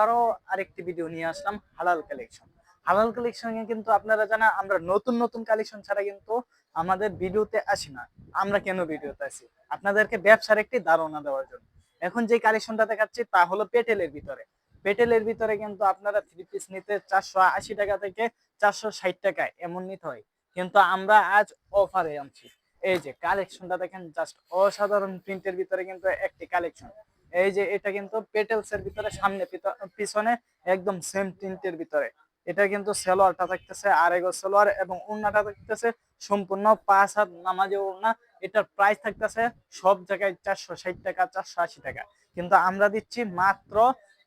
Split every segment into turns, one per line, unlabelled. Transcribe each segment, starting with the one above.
আরো আরেকটি ভিডিও নিয়ে আসলাম হালাল কালেকশন। হালাল কালেকশনে কিন্তু আপনারা জানেন আমরা নতুন নতুন কালেকশন ছাড়া কিন্তু আমাদের ভিডিওতে আসি না। আমরা কেন ভিডিওতে আসি? আপনাদেরকে ব্যবসার একটি ধারণা দেওয়ার জন্য। এখন যে কালেকশনটা দেখাচ্ছি তা হলো পেটেলের ভিতরে। পেটেলের ভিতরে কিন্তু আপনারা থ্রি পিস নিতে 480 টাকা থেকে 460 টাকায় এমন নিতে হয়, কিন্তু আমরা আজ অফারে আনছি। এই যে কালেকশনটা দেখেন, জাস্ট অসাধারণ প্রিন্টের ভিতরে কিন্তু একটি কালেকশন। এই যে এটা কিন্তু পেটেলস এর ভিতরে সামনে পিছনে একদম সেম প্রিন্টের ভিতরে। এটা কিন্তু সালোয়ারটা থাকতেছে আড়াই সালোয়ার এবং ওড়নাটা থাকতেছে সম্পূর্ণ 5 হাত নামাজে ওড়না। এটার প্রাইস থাকতেছে সব জায়গায় 460 টাকা, 480 টাকা, কিন্তু আমরা দিচ্ছি মাত্র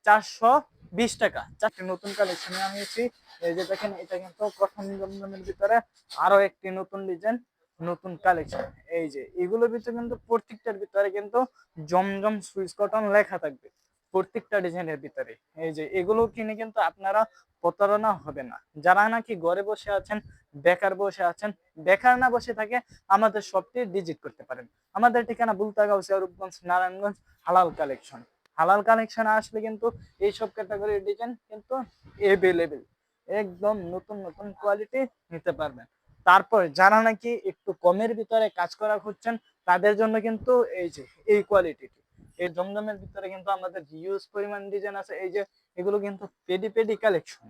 420 টাকা। চারটি নতুন কালেকশন আনিয়েছি। এই যে দেখেন, এটা কিন্তু প্রথম জমজমের ভিতরে আরো একটি নতুন ডিজাইন, নতুন কালেকশন। এই যে এগুলোর ভিতরে কিন্তু প্রত্যেকটার ভিতরে কিন্তু জমজম সুইস কটন লেখা থাকবে প্রত্যেকটা ডিজাইনের ভিতরে। এই যে এগুলো কিনে কিন্তু আপনারা প্রতারণা হবে না। যারা নাকি ঘরে বসে আছেন, বেকার বসে আছেন, বেকার না বসে থাকে আমাদের শপটি ভিজিট করতে পারেন। আমাদের ঠিকানা বুলতাগাঁও, রূপগঞ্জ, নারায়ণগঞ্জ। হালাল কালেকশন। হালাল কালেকশন আসলে কিন্তু এইসব ক্যাটাগরির ডিজাইন কিন্তু এভেলেবেল, একদম নতুন নতুন কোয়ালিটি নিতে পারবেন। তারপর যারা নাকি একটু কমের ভিতরে কাজ করা খুঁজছেন তাদের জন্য কিন্তু এই যে এই কোয়ালিটি, এই জমজমের ভিতরে কিন্তু আমাদের হিউজ পরিমাণ ডিজাইন আছে। এই যে এগুলো কিন্তু পেডি পেডি কালেকশন।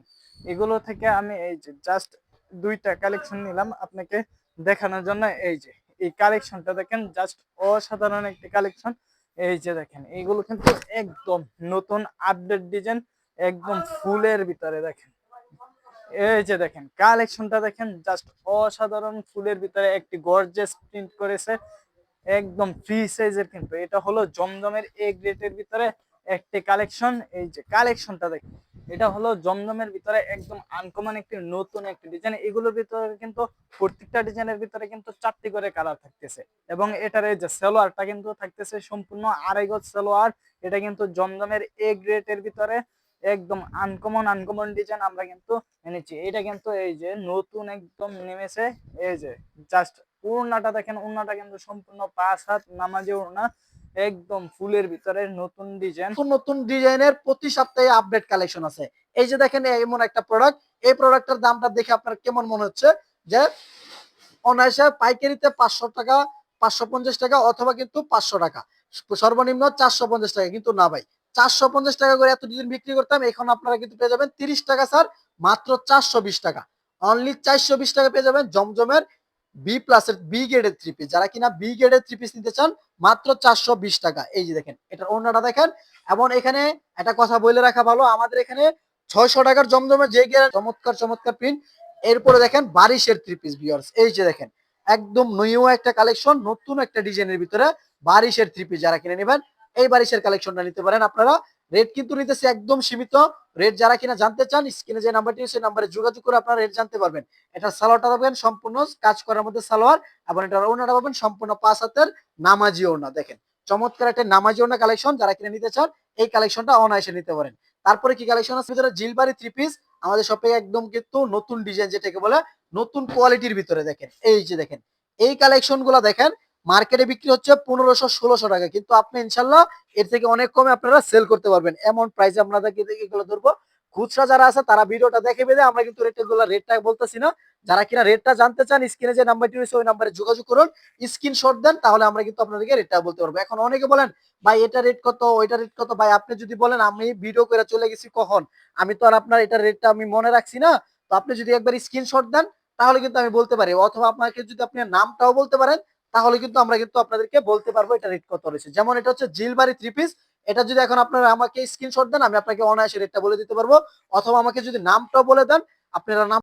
এগুলো থেকে আমি এই যে জাস্ট দুইটা কালেকশন নিলাম আপনাকে দেখানোর জন্য। এই যে এই কালেকশনটা দেখেন, জাস্ট অসাধারণ একটি কালেকশন। এই যে দেখেন, এগুলো কিন্তু একদম নতুন আপডেট ডিজাইন, একদম ফুলের ভিতরে দেখেন। এই যে দেখেন কালেকশনটা দেখেন, জাস্ট অসাধারণ ফুলের ভিতরে একটি গর্জিয়াস প্রিন্ট করেছে, একদম ফ্রি সাইজের। কিন্তু এটা হলো জমজমের এ গ্রেডের ভিতরে একটি কালেকশন। এই যে কালেকশনটা দেখেন, এটা হলো জমজমের ভিতরে একদম আনকমন একটি নতুন একটি ডিজাইন। এগুলোর ভিতরে কিন্তু প্রত্যেকটা ডিজাইনের ভিতরে কিন্তু 4টি করে কালার থাকতেছে, এবং এটার এই যে সালোয়ারটা কিন্তু থাকতেছে সম্পূর্ণ আড়াই গজ সালোয়ার। এটা কিন্তু জমজমের এ গ্রেডের ভিতরে একদম আনকমন আনকমন ডিজাইন আমরা কিন্তু এনেছি। এটা কিন্তু এই যে নতুন একদম নেমেছে। এই যে জাস্ট ওড়নাটা দেখেন, ওড়নাটা কিন্তু সম্পূর্ণ 5 হাত নামাজি ওড়না, একদম ফুলের ভিতরে নতুন ডিজাইন।
নতুন নতুন ডিজাইনের প্রতি সপ্তাহে আপডেট কালেকশন আছে। এই যে দেখেন এমন একটা প্রোডাক্ট, এই প্রোডাক্টের দামটা দেখে আপনার কেমন মনে হচ্ছে যে অনায়াসে পাইকারিতে 500 টাকা, 550 টাকা অথবা কিন্তু 500 টাকা, সর্বনিম্ন 450 টাকা, কিন্তু না ভাই, 450 টাকা করে এত ডিজাইন বিক্রি করতাম, এখন আপনারা কিন্তু পেয়ে যাবেন 30 টাকা স্যার, মাত্র 420 টাকা। অনলি 420 টাকা পেয়ে যাবেন জমজমের বি প্লাসের বি গ্রেডের থ্রি পিস। যারা কিনা বি গ্রেডের থ্রি পিস নিতে চান, মাত্র 420 টাকা। এই যে দেখেন এটার ওড়নাটা দেখেন। এবং এখানে একটা কথা বলে রাখা ভালো, আমাদের এখানে 600 টাকার জমজমের যে চমৎকার চমৎকার প্রিন্ট। এরপরে দেখেন বারিশের থ্রি পিস ভিউয়ার্স, এই যে দেখেন একদম নিউ একটা কালেকশন, নতুন একটা ডিজাইনের ভিতরে বারিশের থ্রি পিস। যারা কিনে নেবেন এই বারিশের কালেকশনটা নিতে পারেন আপনারা। রেট কিন্তু নিতেছে একদম সীমিত। রেট যারা কিনা জানতে চান, স্ক্রিনে যে নাম্বারটি সেই নাম্বারে যোগাযোগ করে আপনারা রেট জানতে পারবেন। এটা সালোয়ারটা পাবেন সম্পূর্ণ কাজ করার মধ্যে সালোয়ার, এবং এটার ওড়নাটা পাবেন সম্পূর্ণ 5 হাতের নামাজি ওড়না। দেখেন চমৎকার একটা নামাজি ওড়না কালেকশন। যারা কিনে নিতে চান এই কালেকশনটা অনায়াসে নিতে পারেন। তারপরে কি কালেকশন আছে ভিতরে, জিলবারি থ্রি পিস আমাদের শপে একদম কিন্তু নতুন ডিজাইন, যেটাকে বলে নতুন কোয়ালিটির ভিতরে। দেখেন এই যে দেখেন এই কালেকশন গুলা দেখেন, মার্কেটে বিক্রি হচ্ছে 1500-1600 টাকা, কিন্তু আপনি ইনশাল্লাহ এর থেকে অনেক কমে আপনারা সেল করতে পারবেন। এমন প্রাইসে আপনাদেরকে এগুলো ধরবো। খুচরা যারা আছে তারা ভিডিওটা দেখে বেঁধে, আমরা কিন্তু রেটটা বলতেছি না। যারা কিনা রেটটা জানতে চান, স্ক্রিনে যে নাম্বারটি রয়েছে ওই নাম্বারে যোগাযোগ করুন, স্ক্রিনশট দেন, তাহলে আমরা কিন্তু আপনাদেরকে রেটটা বলতে পারবো। এখন অনেকে বলেন ভাই এটা রেট কত, ওইটা রেট কত। ভাই আপনি যদি বলেন আমি ভিডিও করে চলে গেছি কখন, আমি তো আর আপনার এটা রেটটা আমি মনে রাখছি না। তো আপনি যদি একবার স্ক্রিনশট দেন তাহলে কিন্তু আমি বলতে পারি, অথবা আপনাকে যদি আপনি নামটাও বলতে পারেন তাহলে কিন্তু আমরা কিন্তু আপনাদেরকে বলতে পারবো এটা রেট কত রয়েছে। যেমন এটা হচ্ছে জিলবারি থ্রি পিস, এটা যদি এখন আপনারা আমাকে স্ক্রিনশট দেন আমি আপনাকে অনায়াসে রেটটা বলে দিতে পারবো, অথবা আমাকে যদি নামটাও বলে দেন আপনারা নাম